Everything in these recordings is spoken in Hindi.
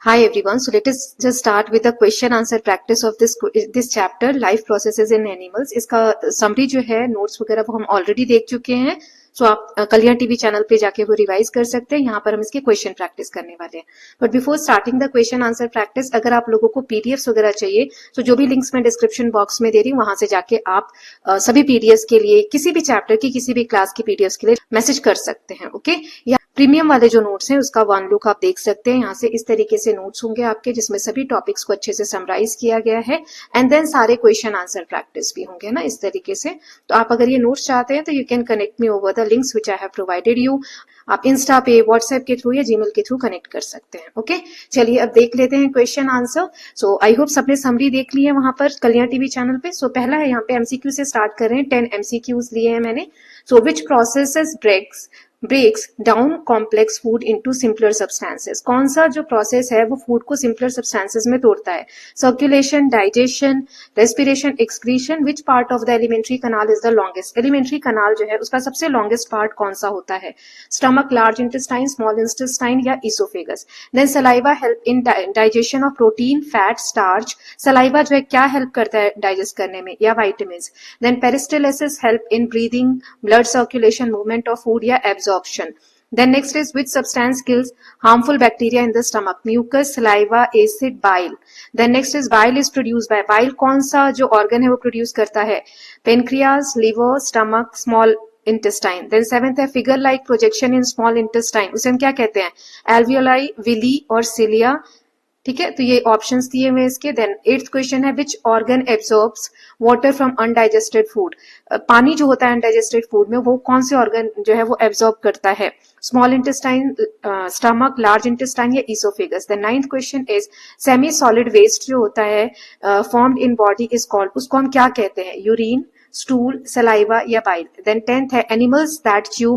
Hi everyone. So let us just start with the question answer practice of this chapter, life processes in animals. इसका समरी जो है नोट्स वगैरह वो हम ऑलरेडी देख चुके हैं. सो आप कल्याण टीवी चैनल पे जाके वो रिवाइज कर सकते हैं. यहाँ पर हम इसके क्वेश्चन प्रैक्टिस करने वाले हैं. But before starting the question answer practice, अगर आप लोगों को पीडीएफ वगैरह चाहिए तो जो भी लिंक्स मैं डिस्क्रिप्शन बॉक्स में दे रही हूँ वहां से जाके आप सभी पीडीएफ के लिए, किसी भी चैप्टर की, किसी भी क्लास की पीडीएफ के लिए मैसेज कर सकते हैं. ओके, प्रीमियम वाले जो नोट्स हैं उसका वन लुक आप देख सकते हैं. यहाँ से इस तरीके से नोट्स होंगे आपके, जिसमें सभी टॉपिक्स को अच्छे से समराइज किया गया है एंड देन सारे क्वेश्चन आंसर प्रैक्टिस भी होंगे ना इस तरीके से. तो आप अगर ये नोट्स चाहते हैं तो you can connect me over the links which I have provided you. आप इंस्टा पे, व्हाट्सएप के थ्रू या जीमेल के थ्रू कनेक्ट कर सकते हैं. ओके, चलिए अब देख लेते हैं question answer. So I hope सबने समरी देख ली है वहां पर कल्याण टीवी चैनल पे. सो पहला है यहाँ पे एमसीक्यू से स्टार्ट कर रहे हैं. 10 एमसीक्यूज लिए हैं मैंने. सो विच processes breaks down complex food into simpler substances. कौन सा जो प्रोसेस है वो फूड को सिंपलर सब्सटेंसेस में तोड़ता है? Circulation, digestion, respiration, excretion. Which part of the alimentary kanal is the longest? Elementary कनाल जो है उसका सबसे लॉन्गेस्ट पार्ट कौन सा होता है? Stomach, large intestine, small intestine या esophagus? Then saliva help in digestion of protein, fat, starch. Saliva जो है क्या हेल्प करता है डाइजेस्ट करने में? या vitamin. Then peristalsis help in breathing, blood circulation, movement of food या absorption. Then next is which substance kills harmful bacteria in the stomach? Mucus, saliva, acid, bile. Then next is bile is produced by. Bile कौन सा जो organ है वो produce करता है? Pancreas, liver, stomach, small intestine. Then seventh है figure like projection in small intestine. उसे हम क्या कहते हैं? Alveoli, villi और cilia. ठीक है, तो ये ऑप्शंस दिए हुए इसके. देन 8th क्वेश्चन है which organ absorbs water from undigested food? पानी जो होता है अनडाइजेस्टेड फूड में वो कौन से ऑर्गन जो है वो एब्सॉर्ब करता है? Small intestine, stomach, large intestine या esophagus? The 9th question is semi solid waste जो होता है formed in body is called, उसको हम क्या कहते हैं? यूरिन, स्टूल, सलाइवा या बाइल? देन 10th है animals that chew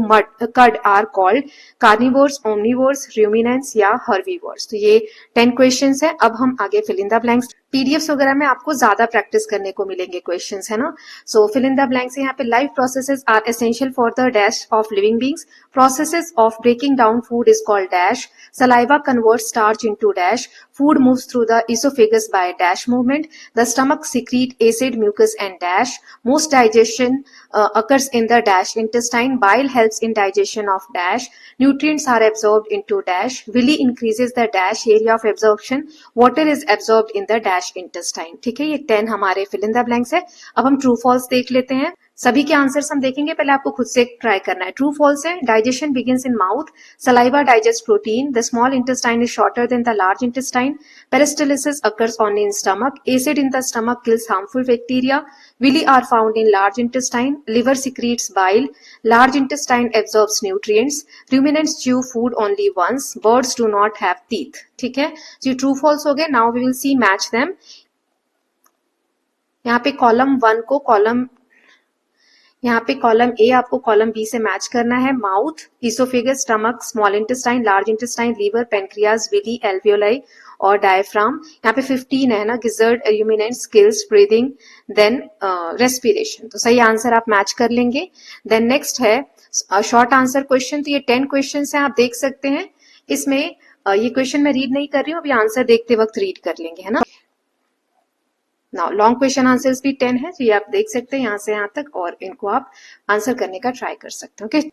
cud are called carnivores, omnivores, ruminants या हर्बीवोर्स. तो ये 10 क्वेश्चंस है. अब हम आगे fill in the blanks. PDF वगैरह में आपको ज्यादा प्रैक्टिस करने को मिलेंगे क्वेश्चंस, है ना. So fill in the blanks. यहाँ पे life processes are essential for the dash of living beings. Processes of breaking down food is called dash. Saliva converts starch into dash. Food moves through the esophagus by dash movement. The stomach secrete acid, mucus and dash. Most digestion occurs in the dash intestine. Bile helps in digestion of dash. Nutrients are absorbed into dash. Villi increases the dash area of absorption. Water is absorbed in the dash intestine. ठीक है, ये 10 हमारे fill in the blanks है. अब हम true false देख लेते हैं. सभी के आंसर्स हम देखेंगे, पहले आपको खुद से ट्राई करना है. ट्रू फॉल्स है. Digestion begins in mouth. Saliva digest protein. The small intestine is shorter then the large intestine. Peristalsis occurs only in stomach. Acid in the stomach kills harmful bacteria. Villi are found in large intestine. Liver secretes bile. Large intestine absorbs nutrients. Ruminants chew food only once. Birds do not have teeth. ठीक है, तो ट्रू फॉल्स हो गए. Now we will see match them. यहाँ पे कॉलम 1 को यहाँ पे कॉलम ए आपको कॉलम बी से मैच करना है. Mouth, oesophagus, stomach, small intestine, large intestine, liver, pancreas, villi, alveoli और डायफ्राम. यहाँ पे 15 है ना. Gizzard, ruminant, skills, breathing, then respiration. तो सही आंसर आप मैच कर लेंगे. देन नेक्स्ट है शॉर्ट आंसर क्वेश्चन. तो ये 10 क्वेश्चन है, आप देख सकते हैं. इसमें ये क्वेश्चन मैं रीड नहीं कर रही हूँ, अभी आंसर देखते वक्त रीड कर लेंगे, है ना. नाउ लॉन्ग क्वेश्चन आंसर्स भी 10 है, तो ये आप देख सकते हैं यहाँ से यहाँ तक, और इनको आप आंसर करने का ट्राई कर सकते हैं. ओके,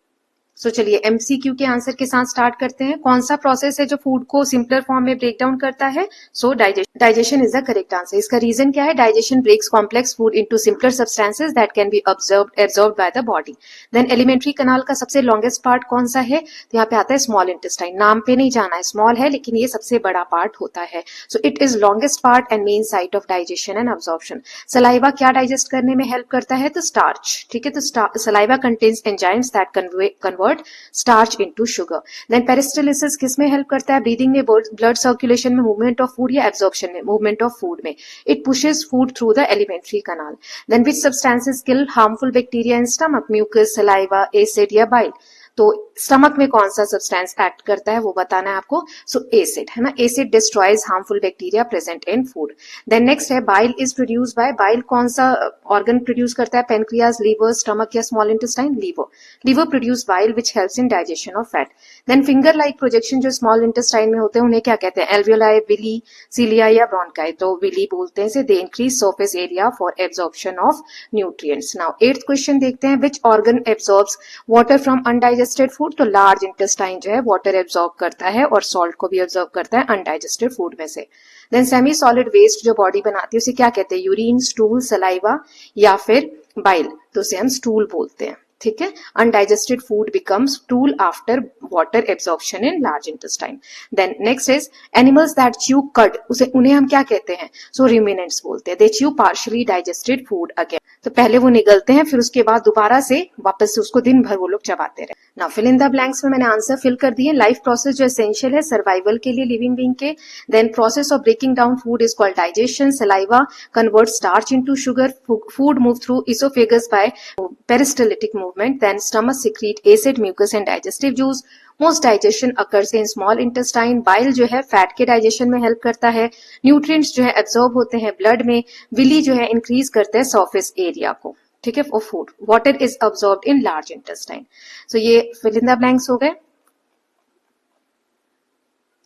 सो चलिए एमसीक्यू के आंसर के साथ स्टार्ट करते हैं. कौन सा प्रोसेस है जो फूड को सिंपलर फॉर्म में ब्रेक डाउन करता है? So digestion is the correct answer. इसका रीजन क्या है? Digestion breaks complex food into simpler substances that can be absorbed by the body. Then alimentary canal का सबसे लॉन्गेस्ट पार्ट कौन सा है? तो यहाँ पे आता है स्मॉल इंटेस्टाइन. नाम पे नहीं जाना है, स्मॉल है लेकिन ये सबसे बड़ा पार्ट होता है. So it is longest part and main site of digestion and absorption. Saliva क्या डाइजेस्ट करने में हेल्प करता है? तो स्टार्च. ठीक है, तो saliva contains enzymes that convert starch into sugar. Then peristalsis किस में हेल्प करता है? ब्रीदिंग में, ब्लड सर्कुलेशन में, मूवमेंट ऑफ फूड या एब्जॉर्प्शन में? मूवमेंट ऑफ फूड में. It pushes food through the alimentary canal. Then which substances kill harmful bacteria in stomach? Mucus, saliva, acid या बाइल? तो स्टमक में कौन सा सब्सटेंस एक्ट करता है वो बताना है आपको. सो एसिड है ना, acid destroys harmful bacteria present in food. Then next है bile is produce by. Bile कौन सा ऑर्गन प्रोड्यूस करता है? पेनक्रियाज, लीवर, स्टमक या small intestine? Liver. Liver produce bile which helps in digestion of fat. Then finger like projection जो स्मॉल इंटेस्टाइन में होते हैं उन्हें क्या कहते हैं? एल्वियोलाई, विली, सिलिया या ब्रोंकाई. तो विली बोलते हैं. They increase surface area for absorption of nutrients. Now 8th question देखते हैं. Which organ absorbs water from undigested food. तो लार्ज इंटेस्टाइन जो है वाटर एब्जॉर्ब करता है और सॉल्ट को भी एब्जॉर्ब करता है अनडाइजेस्टेड फूड में से. देन सेमी सॉलिड वेस्ट जो बॉडी बनाती है उसे क्या कहते हैं? यूरिन, स्टूल, सलाइवा या फिर बाइल. तो उसे हम स्टूल बोलते हैं. ठीक है. Undigested food becomes stool after water absorption in large intestine. Then next is animals that chew cud. उन्हें हम क्या कहते हैं? सो ruminants बोलते हैं. They chew partially digested food again. तो पहले वो निगलते हैं फिर उसके बाद दोबारा से वापस से उसको दिन भर वो लोग चबाते रहे. Now fill in the blanks में मैंने आंसर फिल कर दिए. लाइफ प्रोसेस जो एसेंशियल है सर्वाइवल के लिए लिविंग बीइंग के. Then process of breaking down food is called digestion. Saliva convert starch into sugar. Food move through esophagus by peristaltic movement. Then stomach secrete acid, mucus and digestive juice. Most digestion occurs in small intestine. Bile जो है फैट के डाइजेशन में हेल्प करता है. न्यूट्रिएंट्स जो है एब्जॉर्ब होते हैं ब्लड में. विली जो है इंक्रीज करते हैं सरफेस एरिया को. ठीक है. For food water is absorbed in large intestine. So ये फिल इन द ब्लैंक्स हो गए.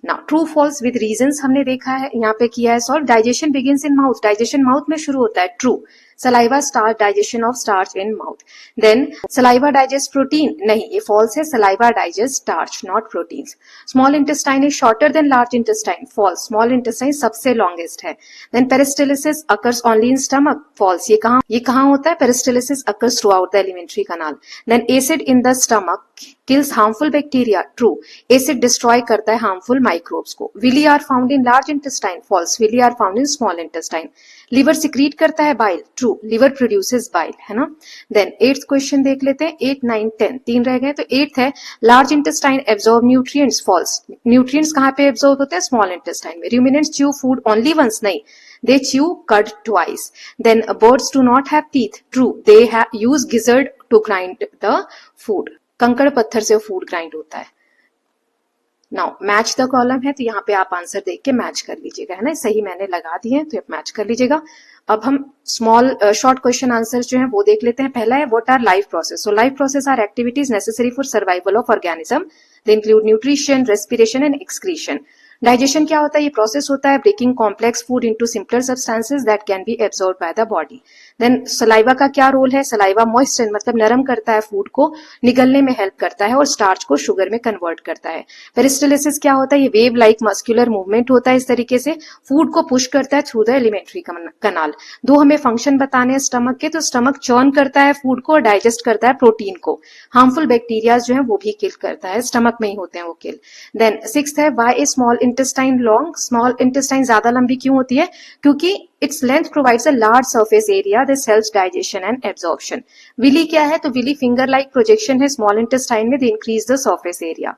Now true false with reasons हमने देखा है, यहाँ पे किया है solve. Digestion begins in mouth. Digestion mouth में शुरू होता है. True. Saliva start digestion of starch in mouth. Then saliva digest protein. नहीं, ये फॉल्स है. Saliva digest starch not proteins. Small intestine is shorter than large intestine. Falls. Small intestine सबसे लॉन्गेस्ट है. Then peristalsis occurs only in stomach. Falls. ये कहाँ होता है? Peristalsis occurs throughout the alimentary canal. Then acid in the stomach kills harmful bacteria. True. Acid destroy करता है harmful microbes को. Villi are found in large intestine. False. Villi are found in small intestine. Liver secrete करता है bile. True. Liver produces bile, है ना. Then 8th question देख लेते हैं. 8, 9, 10 तीन रह गए. तो 8th है large intestine absorb nutrients. False. Nutrients कहाँ पे absorb होते हैं? Small intestine में. Ruminants chew food only once. नहीं, they chew cud twice. Then birds do not have teeth. True. They use gizzard to grind the food. कंकड़ पत्थर से फूड ग्राइंड होता है. नाउ मैच द कॉलम है तो यहाँ पे आप आंसर देख के मैच कर लीजिएगा, है ना. सही मैंने लगा दिए हैं तो आप मैच कर लीजिएगा. अब हम स्मॉल शॉर्ट क्वेश्चन आंसर्स जो है वो देख लेते हैं. पहला है what are life process. So life process are activities necessary for survival of organism. They include nutrition, respiration and excretion. Digestion क्या होता है? ये प्रोसेस होता है breaking complex food into simpler substances that can be absorbed by the body. Then saliva का क्या रोल है? सलाइवा मॉइस्चर मतलब नरम करता है फूड को, निगलने में हेल्प करता है और स्टार्च को शुगर में कन्वर्ट करता है. पेरिस्टालिसिस क्या होता है? ये वेव लाइक मस्कुलर मूवमेंट होता है. इस तरीके से फूड को पुश करता है थ्रू द एलिमेंट्री कनाल. दो हमें फंक्शन बताने हैं स्टमक के. तो स्टमक चर्न करता है फूड को और डाइजेस्ट करता है प्रोटीन को. हार्मफुल बैक्टीरिया जो है वो भी किल करता है. स्टमक में ही होते हैं वो किल. देन 6th है why is small intestine long. Small intestine ज्यादा लंबी क्यों होती है? क्योंकि its length provides a large surface area that helps digestion and absorption. Villi क्या है? तो villi finger like projection है small intestine में. They increase the surface area.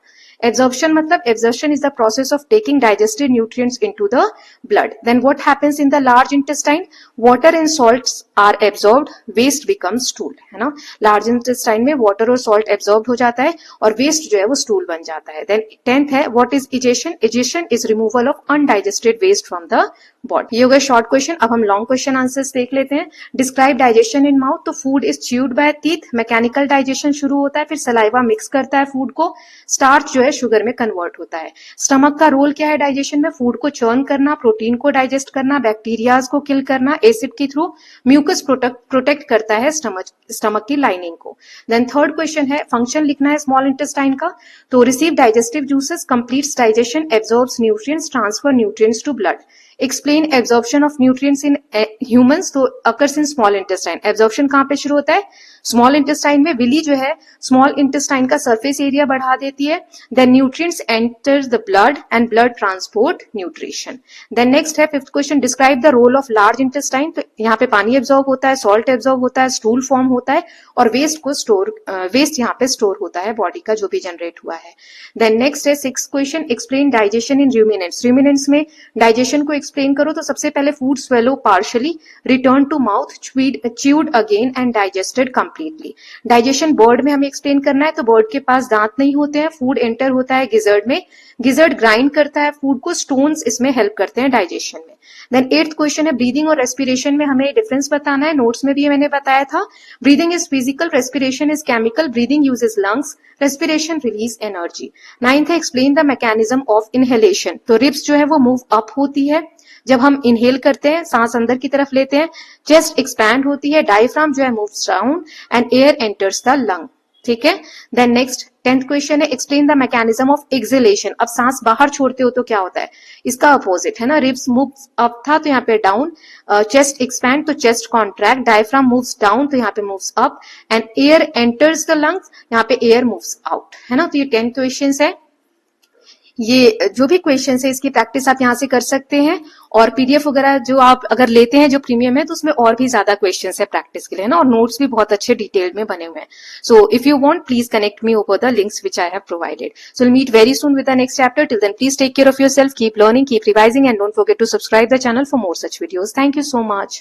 Absorption मतलब absorption is the process of taking digested nutrients into the blood. Then what happens in the large intestine? Water and salts are absorbed, waste becomes stool, है ना. large intestine में water और salt absorbed हो जाता है और waste जो है वो stool बन जाता है. Then 10th है what is egestion? Egestion is removal of undigested waste from the body. ये हो गए short question. अब हम long question answers देख लेते हैं. Describe digestion in mouth. तो food is chewed by teeth. Mechanical digestion शुरू होता है, फिर saliva mix करता है food को. Starch जो है शुगर में कन्वर्ट होता है. स्टमक का रोल क्या है डाइजेशन में? फूड को चर्न करना, प्रोटीन को डाइजेस्ट करना, बैक्टीरियाज को किल करना एसिड के थ्रू. म्यूकस प्रोटेक्ट करता है स्टमक की लाइनिंग को. देन 3rd क्वेश्चन है फंक्शन लिखना है स्मॉल इंटेस्टाइन का. तो receive digestive juices, completes digestion, absorbs nutrients, transfer nutrients to blood. Explain absorption of nutrients in humans. तो occurs in small intestine. Absorption कहाँ पे शुरू होता है? स्मॉल इंटेस्टाइन में. विली जो है स्मॉल इंटेस्टाइन का सरफेस एरिया बढ़ा देती है. Then nutrients enter the blood and blood transport nutrition. Then next है 5th question describe the role of large intestine. तो यहाँ पे पानी एब्जॉर्ब होता है, सॉल्ट एब्जॉर्ब होता है, स्टूल फॉर्म होता है और वेस्ट यहाँ पे स्टोर होता है बॉडी का जो भी जनरेट हुआ है. देन नेक्स्ट है 6th question explain digestion in ruminants. Ruminants में डाइजेशन को एक्सप्लेन करो तो सबसे पहले food swallow partially, return to mouth, chewed again and digested completely. Digestion bird में हमें एक्सप्लेन करना है तो बर्ड के पास दांत नहीं होते हैं, फूड एंटर होता है गिजर्ड में, गिजर्ड ग्राइंड करता है फूड को, स्टोन्स इसमें हेल्प करते हैं डाइजेशन में। देन 8th क्वेश्चन है ब्रीदिंग और रेस्पिरेशन में हमें डिफरेंस बताना है, नोट्स में भी ये मैंने बताया था। Breathing is physical, respiration is chemical, breathing uses lungs, respiration release energy. 9th है explain the mechanism of inhalation, तो रिब्स जो है वो मूव अप होती है जब हम इनहेल करते हैं, सांस अंदर की तरफ लेते हैं, चेस्ट एक्सपैंड होती है, डायफ्राम जो है moves down and air enters the lung. ठीक है। देन नेक्स्ट 10th क्वेश्चन है explain the mechanism of exhalation, अब सांस बाहर छोड़ते हो तो क्या होता है, इसका अपोजिट है ना, रिब्स मूव्स अप था तो यहाँ पे डाउन, चेस्ट एक्सपैंड तो chest contract, diaphragm moves down तो यहाँ पे moves up and air enters the lungs, यहाँ पे एयर मूव्स आउट, है ना। तो ये 10 क्वेश्चंस है, ये जो भी क्वेश्चन है इसकी प्रैक्टिस आप यहाँ से कर सकते हैं। और पीडीएफ वगैरह जो आप अगर लेते हैं जो प्रीमियम है तो उसमें और भी ज्यादा क्वेश्चन है प्रैक्टिस के लिए ना, और नोट्स भी बहुत अच्छे डिटेल में बने हुए हैं। So if you want please connect me over the links which I have provided. So will meet very soon with the next chapter. Till then please take care of yourself, keep learning, keep revising and don't forget to subscribe the channel for more such videos. Thank you so much.